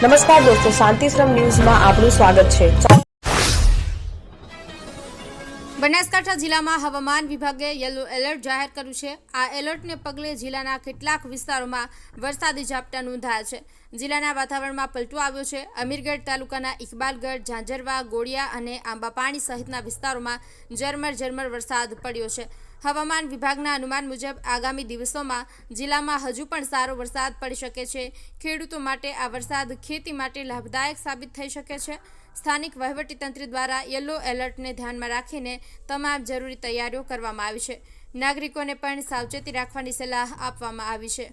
નમસ્કાર દોસ્તો, શાંતિશ્રમ ન્યૂઝમાં આપનું સ્વાગત છે। બનાસકાંઠા જિલ્લામાં હવામાન વિભાગે યલો એલર્ટ જાહેર કર્યું છે। આ એલર્ટને પગલે જિલ્લાના કેટલાક વિસ્તારોમાં વરસાદી ઝાપટા નોંધાયા છે। જિલ્લાના વાતાવરણમાં પલટો આવ્યો છે। અમીરગઢ તાલુકાના ઇકબાલગઢ, ઝાંઝરવા, ગોળિયા અને આંબાપાણી સહિતના વિસ્તારોમાં ઝરમર વરસાદ પડ્યો છે। હવામાન વિભાગના અનુમાન મુજબ આગામી દિવસોમાં જિલ્લામાં હજુ પણ સારો વરસાદ પડી શકે છે। ખેડૂતો માટે આ વરસાદ ખેતી માટે લાભદાયક સાબિત થઈ શકે છે। સ્થાનિક વહીવટીતંત્ર દ્વારા યલો એલર્ટને ધ્યાનમાં રાખીને તમામ જરૂરી તૈયારીઓ કરવામાં આવી છે। નાગરિકોને પણ સાવચેતી રાખવાની સલાહ આપવામાં આવી છે।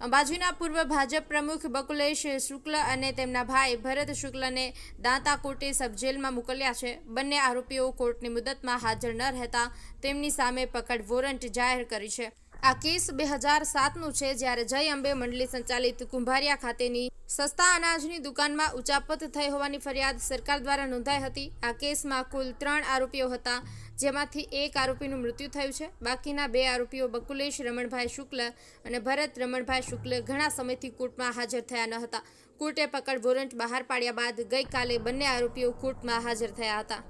અંબાજીના પૂર્વ ભાજપ પ્રમુખ બકુલેશ શુક્લ અને તેમના ભાઈ ભરત શુક્લને દાંતાકોટે સબ જેલમાં મોકલ્યા છે। બંને આરોપીઓ કોર્ટની મુદતમાં હાજર ન રહેતા તેમની સામે પકડ વોરંટ જાહેર કરી છે। આ કેસ 2007નું છે, જ્યારે જય અંબે મંડળી સંચાલિત કુંભારિયા ખાતેની સસ્તા અનાજની દુકાનમાં ઉચાપત થઈ હોવાની ફરિયાદ સરકાર દ્વારા નોંધાઈ હતી। આ કેસમાં કુલ 3 આરોપીઓ હતા, જેમાંથી એક આરોપીનું મૃત્યુ થયું છે। બાકીના 2 આરોપીઓ બકુલેશ રમણભાઈ શુક્લ અને ભરત રમણભાઈ શુક્લ ઘણા સમયથી કોર્ટમાં હાજર થયા ન હતા। કોર્ટે પકડ વોરંટ બહાર પાડ્યા બાદ ગઈકાલે બંને આરોપીઓ કોર્ટમાં હાજર થયા હતા।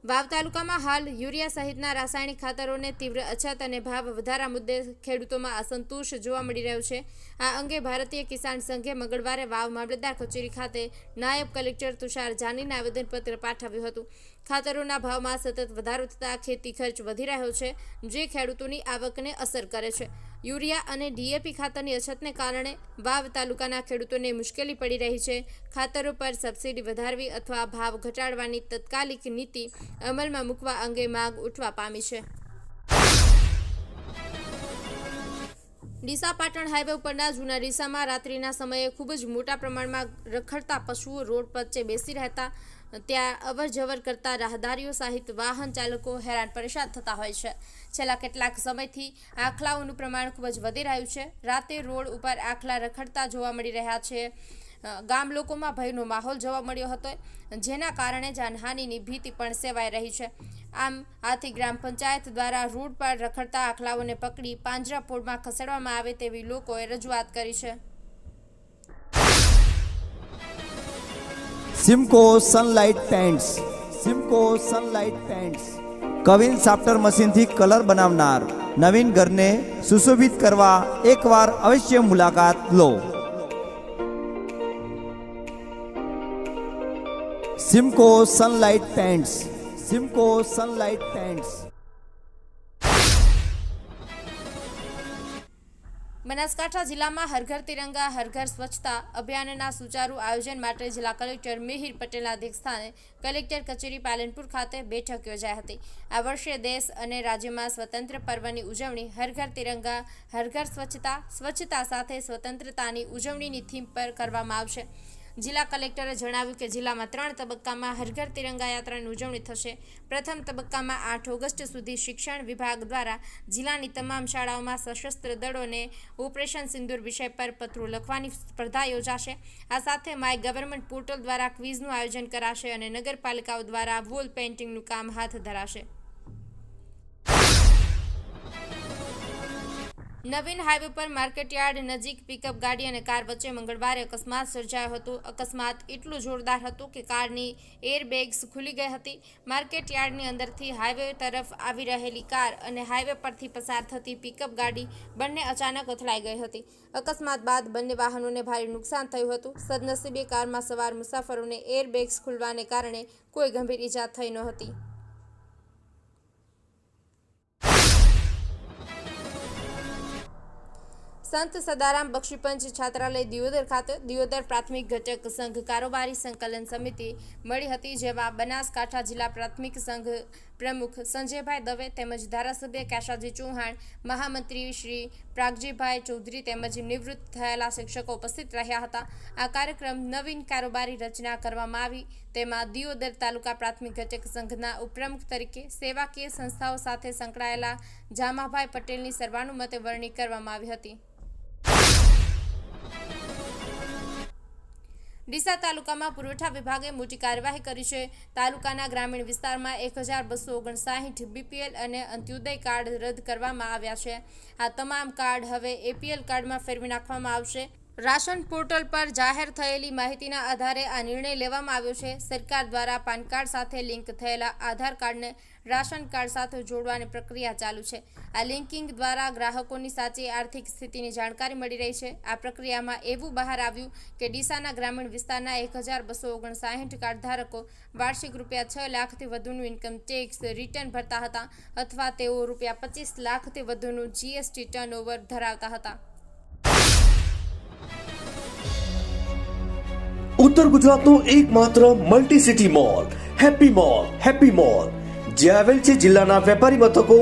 વાવ તાલુકામાં હાલ યુરિયા સહિતના રાસાયણિક ખાતરોને તીવ્ર અછત અને ભાવ વધારા મુદ્દે ખેડૂતોમાં અસંતોષ જોવા મળી રહ્યો છે। આ અંગે ભારતીય કિસાન સંઘે મંગળવારે વાવ મામલતદાર કચેરી ખાતે નાયબ કલેક્ટર તુષાર જાનીને આવેદનપત્ર પાઠવ્યું હતું। ખાતરોના ભાવમાં સતત વધારો થતાં ખેતી ખર્ચ વધી રહ્યો છે, જે ખેડૂતોની આવકને અસર કરે છે। યુરિયા અને ડીએપી ખાતરની અછતને કારણે વાવ તાલુકાના ખેડૂતોને મુશ્કેલી પડી રહી છે। ખાતરો પર સબસિડી વધારવી અથવા ભાવ ઘટાડવાની તત્કાલિક નીતિ અમલમાં મૂકવા અંગે માંગ ઉઠવા પામી છે। ડીસા પાટણ હાઈવે ઉપરના જૂના ડીસામાં રાત્રિના સમયે ખૂબ જ મોટા પ્રમાણમાં રખડતા પશુઓ રોડ વચ્ચે બેસી રહેતા ત્યાં અવર જવર કરતા રાહદારીઓ સહિત વાહન ચાલકો હેરાન પરેશાન થતા હોય છે। છેલ્લા કેટલાક સમયથી આખલાઓનું પ્રમાણ ખૂબ જ વધી રહ્યું છે। રાતે રોડ ઉપર આખલા રખડતા જોવા મળી રહ્યા છે। ગામ લોકોમાં ભયનો માહોલ જોવા મળ્યો હતો, જેના કારણે જાનહાનિની ભીતિ પણ સેવાઈ રહી છે। આમ આથી ગ્રામ પંચાયત દ્વારા રોડ પર રખડતા આખલાઓને પકડી પાંજરાપોળમાં ખસેડવામાં આવે તેવી લોકોએ રજૂઆત કરી છે। Simco Sunlight Paints, Simco Sunlight Paints કવિન સાફ્ટર મશીનથી કલર બનાવનાર નવીન ઘરને સુશોભિત કરવા એકવાર અવશ્ય મુલાકાત લો। Simco Sunlight Paints, Simco Sunlight Paints. Banaskantha જિલ્લામાં હર ઘર તિરંગા હર ઘર સ્વચ્છતા અભિયાનના સુચારુ આયોજન માટે જિલ્લા કલેક્ટર મિહિર પટેલના અધ્યક્ષસ્થાને કલેક્ટર કચેરી પાલનપુર ખાતે બેઠક યોજાઈ હતી। આ વર્ષે દેશ અને રાજ્યમાં સ્વતંત્ર પર્વની ઉજવણી હર ઘર તિરંગા હર ઘર સ્વચ્છતા, સ્વચ્છતા સાથે સ્વતંત્રતાની ઉજવણીની થીમ પર કરવામાં આવશે। જિલ્લા કલેક્ટરે જણાવ્યું કે જિલ્લામાં 3 તબક્કામાં હર ઘર તિરંગા યાત્રાની ઉજવણી થશે। પ્રથમ તબક્કામાં 8 ઓગસ્ટ સુધી શિક્ષણ વિભાગ દ્વારા જિલ્લાની તમામ શાળાઓમાં સશસ્ત્ર દળોને ઓપરેશન સિંદૂર વિષય પર પત્રો લખવાની સ્પર્ધા યોજાશે। આ સાથે માય ગવર્મેન્ટ પોર્ટલ દ્વારા ક્વિઝનું આયોજન કરાશે અને નગરપાલિકાઓ દ્વારા વોલ પેઇન્ટિંગનું કામ હાથ ધરાશે। નવીન હાઈવે પર માર્કેટયાર્ડ નજીક પિકઅપ ગાડી અને કાર વચ્ચે મંગળવારે અકસ્માત સર્જાયો હતો। અકસ્માત એટલો જોરદાર હતો કે કારની એરબેગ્સ ખુલી ગઈ હતી। માર્કેટયાર્ડની અંદરથી હાઈવે તરફ આવી રહેલી કાર અને હાઈવે પરથી પસાર થતી પિકઅપ ગાડી બંને અચાનક અથડાઈ ગઈ હતી। અકસ્માત બાદ બંને વાહનોને ભારે નુકસાન થયું હતું। સદનસીબે કારમાં સવાર મુસાફરોને એરબેગ્સ ખુલવાને કારણે કોઈ ગંભીર ઈજા થઈ નહોતી। સંત સદારામ બક્ષીપંચ છાત્રાલય દિયોદર ખાતે દિયોદર પ્રાથમિક ઘટક સંઘ કારોબારી સંકલન સમિતિ મળી હતી, જેમાં બનાસકાંઠા જિલ્લા પ્રાથમિક સંઘ પ્રમુખ સંજયભાઈ દવે તેમજ ધારાસભ્ય કેશાજી ચૌહાણ, મહામંત્રી શ્રી પ્રાગજીભાઈ ચૌધરી તેમજ નિવૃત્ત થયેલા શિક્ષકો ઉપસ્થિત રહ્યા હતા। આ કાર્યક્રમ નવીન કારોબારી રચના કરવામાં આવી, તેમાં દિયોદર તાલુકા પ્રાથમિક ઘટક સંઘના ઉપપ્રમુખ તરીકે સેવાકીય સંસ્થાઓ સાથે સંકળાયેલા જામાભાઈ પટેલની સર્વાનુમતે વરણી કરવામાં આવી હતી। ડીસા તાલુકામાં પુરવઠા વિભાગે મોટી કાર્યવાહી કરી છે. તાલુકાના ગ્રામીણ વિસ્તારમાં 1259 બીપીએલ અને અંત્યોદય કાર્ડ રદ કરવામાં આવ્યા છે. આ તમામ કાર્ડ હવે એપીએલ કાર્ડમાં ફેરવી નાખવામાં આવશે. રાશન પોર્ટલ પર જાહેર થયેલી માહિતીના આધારે આ નિર્ણય લેવામાં આવ્યો છે. સરકાર દ્વારા પાન કાર્ડ સાથે લિંક થયેલા આધાર કાર્ડને રાશન કાર્ડ સાથે જોડવાની પ્રક્રિયા ચાલુ છે. આ લિંકિંગ દ્વારા ગ્રાહકોની સાચી આર્થિક સ્થિતિની જાણકારી મળી રહી છે. આ પ્રક્રિયામાં એવું બહાર આવ્યું કે ડીસાના ગ્રામીણ વિસ્તારના 1259 કાર્ડ ધારકો વાર્ષિક ₹6 લાખથી વધુનું ઇન્કમ ટેક્સ રિટર્ન ભરતા હતા અથવા તેઓ ₹25 લાખથી વધુનું જીએસટી ટર્નઓવર ધરાવતા હતા. ઉત્તર ગુજરાતનું એકમાત્ર multi city mall happy mall જે આવેલ છે જિલ્લાના વેપારી મથકો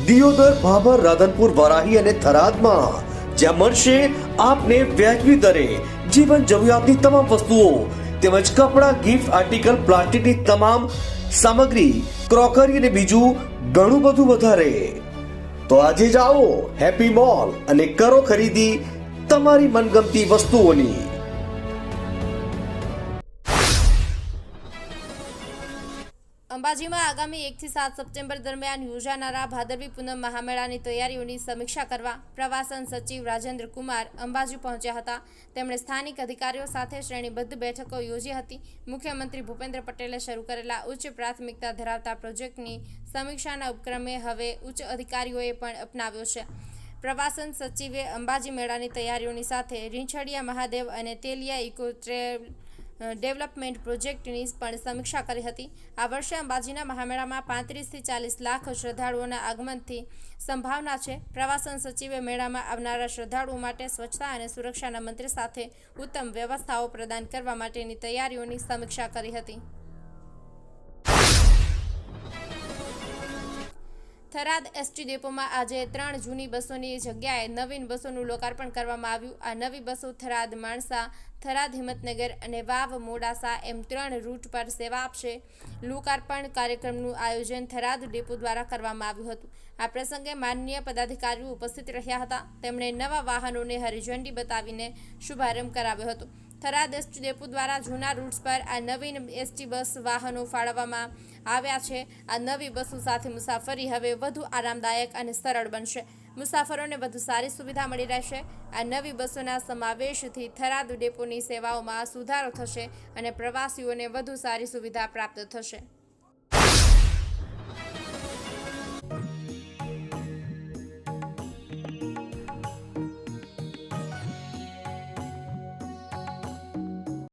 દિયોદર, ભાભર, રાધનપુર, વારાહી અને થરાદમાં, જ્યાં મળશે આપને વ્યાજબી દરે જીવન જરૂરિયાતની તમામ વસ્તુઓ તેમજ કપડાં, ગિફ્ટ આર્ટિકલ, પ્લાસ્ટિકની તમામ સામગ્રી, ક્રોકરી અને બીજું ઘણું બધું વધારે. તો આજે જ આવો હેપી મોલ અને કરો ખરીદી તમારી મનગમતી વસ્તુઓની. અંબાજીમાં આગામી 1 થી 7 સપ્ટેમ્બર દરમિયાન યોજાનારા ભાદરવી પૂનમ મહામેળાની તૈયારીઓની સમીક્ષા કરવા પ્રવાસન સચિવ રાજેન્દ્ર કુમાર અંબાજી પહોંચ્યા હતા. તેમણે સ્થાનિક અધિકારીઓ સાથે શ્રેણીબદ્ધ બેઠકો યોજી હતી. મુખ્યમંત્રી ભૂપેન્દ્ર પટેલે શરૂ કરેલા ઉચ્ચ પ્રાથમિકતા ધરાવતા પ્રોજેક્ટની સમીક્ષાના ઉપક્રમે હવે ઉચ્ચ અધિકારીઓએ પણ અપનાવ્યો છે. પ્રવાસન સચિવે અંબાજી મેળાની તૈયારીઓની સાથે રીંછડિયા મહાદેવ અને તેલિયા ઇકો ટ્રેલ ડેવલપમેન્ટ પ્રોજેક્ટની પણ સમીક્ષા કરી હતી. આ વર્ષે અંબાજીના મહામેળામાં 35 થી 40 લાખ શ્રદ્ધાળુઓના આગમનની સંભાવના છે. પ્રવાસન સચિવે મેળામાં આવનારા શ્રદ્ધાળુઓ માટે સ્વચ્છતા અને સુરક્ષાના મંત્ર સાથે ઉત્તમ વ્યવસ્થાઓ પ્રદાન કરવા માટેની તૈયારીઓની સમીક્ષા કરી હતી. થરાદ એસટી ડેપોમાં આજે 3 જૂની બસોની જગ્યાએ નવીન બસોનું લોકાર્પણ કરવામાં આવ્યું. આ નવી બસો થરાદ માણસા, થરાદ હિંમતનગર અને વાવ મોડાસા એમ 3 રૂટ પર સેવા આપશે. લોકાર્પણ કાર્યક્રમનું આયોજન થરાદ ડેપો દ્વારા કરવામાં આવ્યું હતું. આ પ્રસંગે માનનીય પદાધિકારીઓ ઉપસ્થિત રહ્યા હતા. તેમણે નવા વાહનોને હરીઝંડી બતાવીને શુભારંભ કરાવ્યો હતો. થરાદ એસટી ડેપો દ્વારા જૂના રૂટ્સ પર આ નવીન એસટી બસ વાહનો ફાળવવામાં આવ્યા છે. આ નવી બસો સાથે મુસાફરી હવે વધુ આરામદાયક અને સરળ બનશે. મુસાફરોને વધુ સારી સુવિધા મળી રહેશે. આ નવી બસોના સમાવેશથી થરાદ ડેપોની સેવાઓમાં સુધારો થશે અને પ્રવાસીઓને વધુ સારી સુવિધા પ્રાપ્ત થશે.